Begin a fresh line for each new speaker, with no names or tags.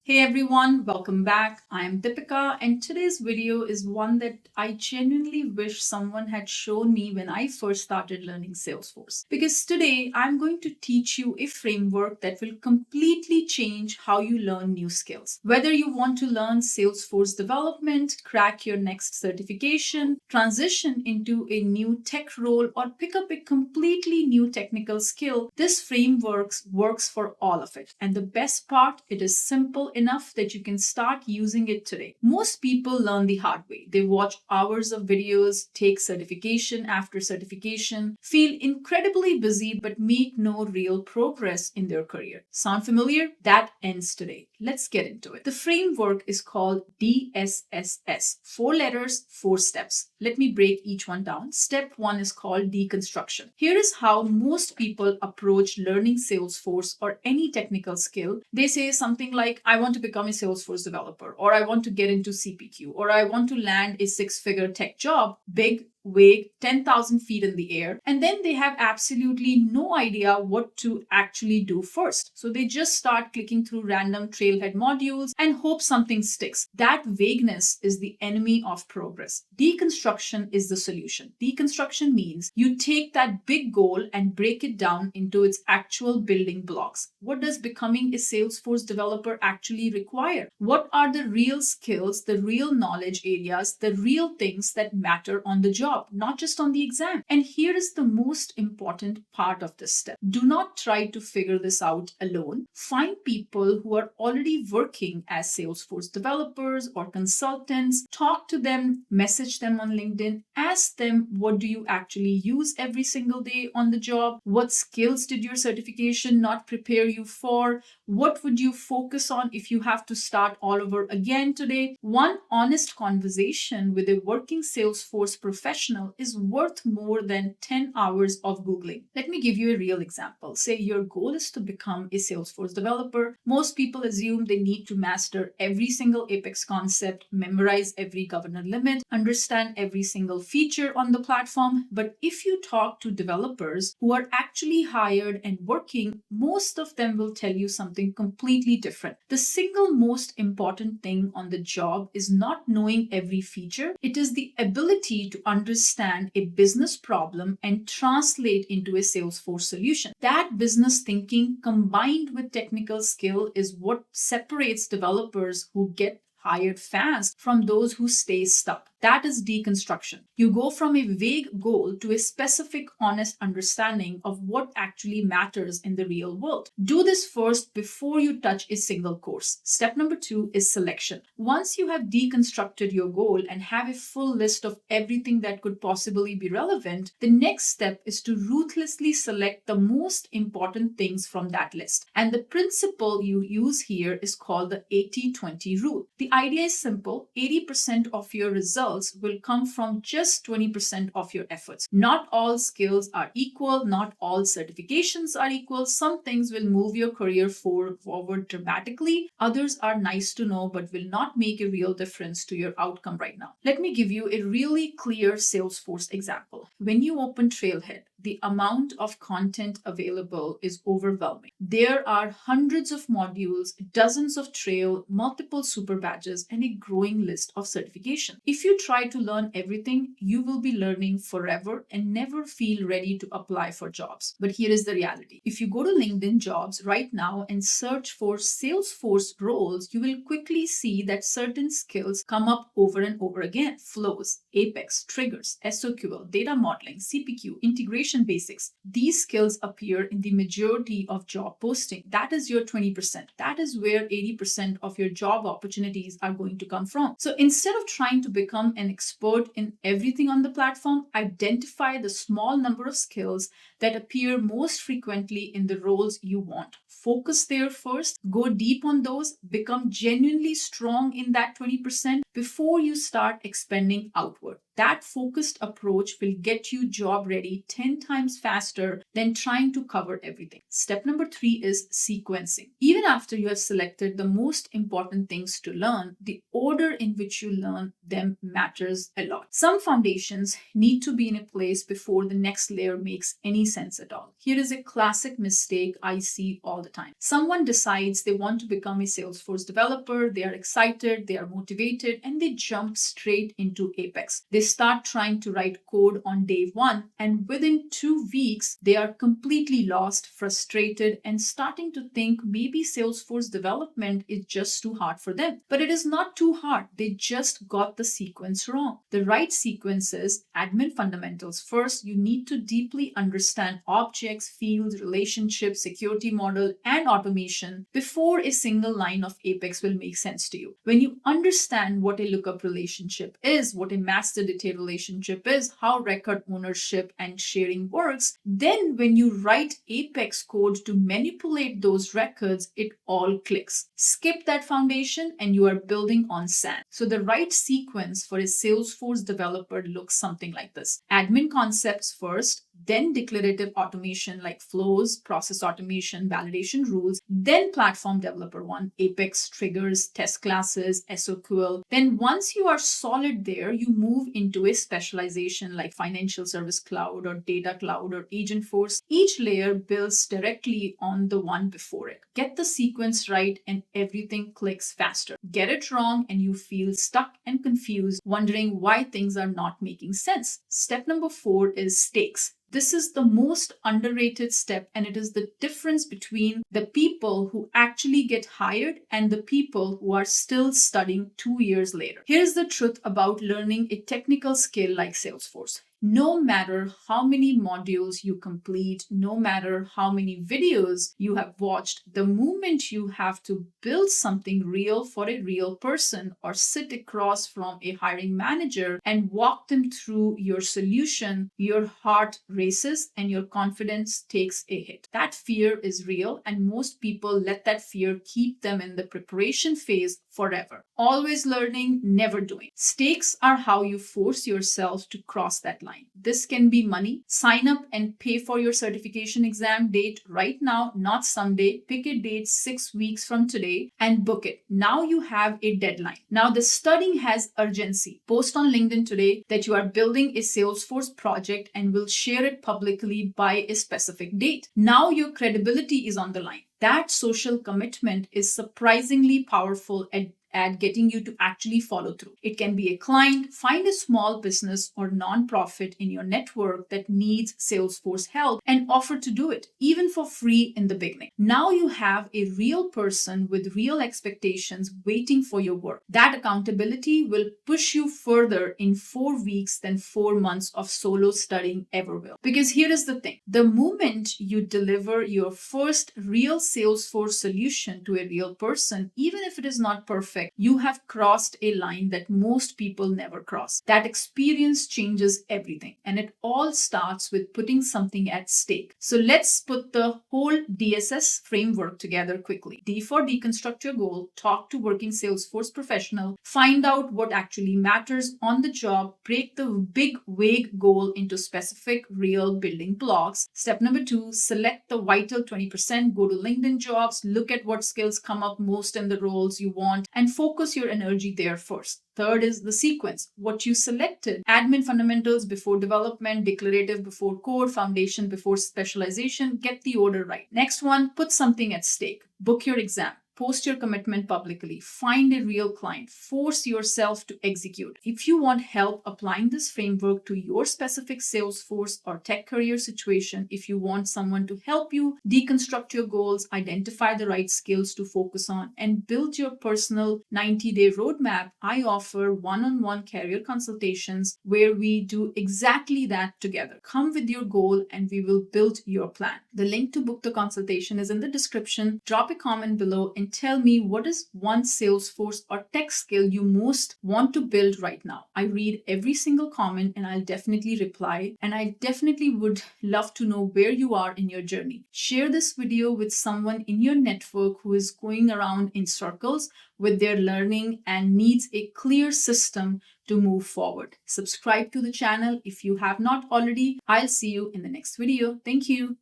Hey everyone, welcome back. I am Deepika, and today's video is one that I genuinely wish someone had shown me when I first started learning Salesforce. Because today I'm going to teach you a framework that will completely change how you learn new skills. Whether you want to learn Salesforce development, crack your next certification, transition into a new tech role, or pick up a completely new technical skill, this framework works for all of it. And the best part, it is simple enough that you can start using it today. Most people learn the hard way. They watch hours of videos, take certification after certification, feel incredibly busy but make no real progress in their career. Sound familiar? That ends today. Let's get into it. The framework is called DSSS. 4 letters, 4 steps. Let me break each one down. Step 1 is called Deconstruction. Here is how most people approach learning Salesforce or any technical skill. They say something like, I want to become a Salesforce developer, or I want to get into CPQ, or I want to land a 6-figure tech job, big, vague, 10,000 feet in the air, and then they have absolutely no idea what to actually do first. So they just start clicking through random trailhead modules and hope something sticks. That vagueness is the enemy of progress. Deconstruction is the solution. Deconstruction means you take that big goal and break it down into its actual building blocks. What does becoming a Salesforce developer actually require? What are the real skills, the real knowledge areas, the real things that matter on the job? Not just on the exam. And here is the most important part of this step. Do not try to figure this out alone. Find people who are already working as Salesforce developers or consultants. Talk to them, message them on LinkedIn, ask them, what do you actually use every single day on the job? What skills did your certification not prepare you for? What would you focus on if you have to start all over again today? One honest conversation with a working Salesforce professional is worth more than 10 hours of Googling. Let me give you a real example. Say your goal is to become a Salesforce developer. Most people assume they need to master every single Apex concept, memorize every governor limit, understand every single feature on the platform. But if you talk to developers who are actually hired and working, most of them will tell you something completely different. The single most important thing on the job is not knowing every feature. It is the ability to understand a business problem and translate into a Salesforce solution. That business thinking combined with technical skill is what separates developers who get hired fast from those who stay stuck. That is deconstruction. You go from a vague goal to a specific, honest understanding of what actually matters in the real world. Do this first before you touch a single course. Step number 2 is selection. Once you have deconstructed your goal and have a full list of everything that could possibly be relevant, the next step is to ruthlessly select the most important things from that list. And the principle you use here is called the 80-20 rule. The idea is simple. 80% of your results will come from just 20% of your efforts. Not all skills are equal. Not all certifications are equal. Some things will move your career forward dramatically. Others are nice to know but will not make a real difference to your outcome right now. Let me give you a really clear Salesforce example. When you open Trailhead, the amount of content available is overwhelming. There are hundreds of modules, dozens of trail, multiple super badges, and a growing list of certification. If you try to learn everything, you will be learning forever and never feel ready to apply for jobs. But here is the reality. If you go to LinkedIn Jobs right now and search for Salesforce roles, you will quickly see that certain skills come up over and over again. Flows, Apex, triggers, SOQL, data modeling, CPQ, integration basics. These skills appear in the majority of job posting. That is your 20%. That is where 80% of your job opportunities are going to come from. So instead of trying to become an expert in everything on the platform, identify the small number of skills that appear most frequently in the roles you want. Focus there first, go deep on those, become genuinely strong in that 20% before you start expanding outward. That focused approach will get you job ready 10 times faster than trying to cover everything. Step number 3 is sequencing. Even after you have selected the most important things to learn, the order in which you learn them matters a lot. Some foundations need to be in a place before the next layer makes any sense at all. Here is a classic mistake I see all the time. Someone decides they want to become a Salesforce developer, they are excited, they are motivated, and they jump straight into Apex. They start trying to write code on day 1, and within 2 weeks, they are completely lost, frustrated, and starting to think maybe Salesforce development is just too hard for them. But it is not too hard. They just got the sequence wrong. The right sequence is admin fundamentals. First, you need to deeply understand objects, fields, relationships, security model, and automation before a single line of Apex will make sense to you. When you understand what a lookup relationship is, what a master detail relationship is, how record ownership and sharing works, then when you write Apex code to manipulate those records, it all clicks. Skip that foundation and you are building on sand. So the right sequence for a Salesforce developer looks something like this. Admin concepts first, then declarative automation like flows, process automation, validation rules, then platform developer 1, Apex, triggers, test classes, SOQL. Then once you are solid there, you move into a specialization like financial service cloud or data cloud or Agentforce. Each layer builds directly on the one before it. Get the sequence right and everything clicks faster. Get it wrong and you feel stuck and confused, wondering why things are not making sense. Step number 4 is stakes. This is the most underrated step, and it is the difference between the people who actually get hired and the people who are still studying 2 years later. Here's the truth about learning a technical skill like Salesforce. No matter how many modules you complete, no matter how many videos you have watched, the moment you have to build something real for a real person or sit across from a hiring manager and walk them through your solution, your heart races and your confidence takes a hit. That fear is real, and most people let that fear keep them in the preparation phase forever. Always learning, never doing. Stakes are how you force yourself to cross that line. This can be money. Sign up and pay for your certification exam date right now, not someday. Pick a date 6 weeks from today and book it. Now you have a deadline. Now the studying has urgency. Post on LinkedIn today that you are building a Salesforce project and will share it publicly by a specific date. Now your credibility is on the line. That social commitment is surprisingly powerful at getting you to actually follow through. It can be a client, find a small business or nonprofit in your network that needs Salesforce help and offer to do it, even for free in the beginning. Now you have a real person with real expectations waiting for your work. That accountability will push you further in 4 weeks than 4 months of solo studying ever will. Because here is the thing, the moment you deliver your first real Salesforce solution to a real person, even if it is not perfect, you have crossed a line that most people never cross. That experience changes everything, and it all starts with putting something at stake. So let's put the whole DSS framework together quickly. D for deconstruct your goal, talk to working Salesforce professional, find out what actually matters on the job, break the big vague goal into specific real building blocks. Step number 2, select the vital 20%, go to LinkedIn jobs, look at what skills come up most in the roles you want, and focus your energy there first. Third is the sequence. What you selected, admin fundamentals before development, declarative before code, foundation before specialization, get the order right. Next one, put something at stake. Book your exam. Post your commitment publicly. Find a real client. Force yourself to execute. If you want help applying this framework to your specific Salesforce or tech career situation, if you want someone to help you deconstruct your goals, identify the right skills to focus on, and build your personal 90-day roadmap, I offer one-on-one career consultations where we do exactly that together. Come with your goal and we will build your plan. The link to book the consultation is in the description. Drop a comment below and and tell me what is one Salesforce or tech skill you most want to build right now. I read every single comment and I'll definitely reply, and I definitely would love to know where you are in your journey. Share this video with someone in your network who is going around in circles with their learning and needs a clear system to move forward. Subscribe to the channel if you have not already. I'll see you in the next video. Thank you.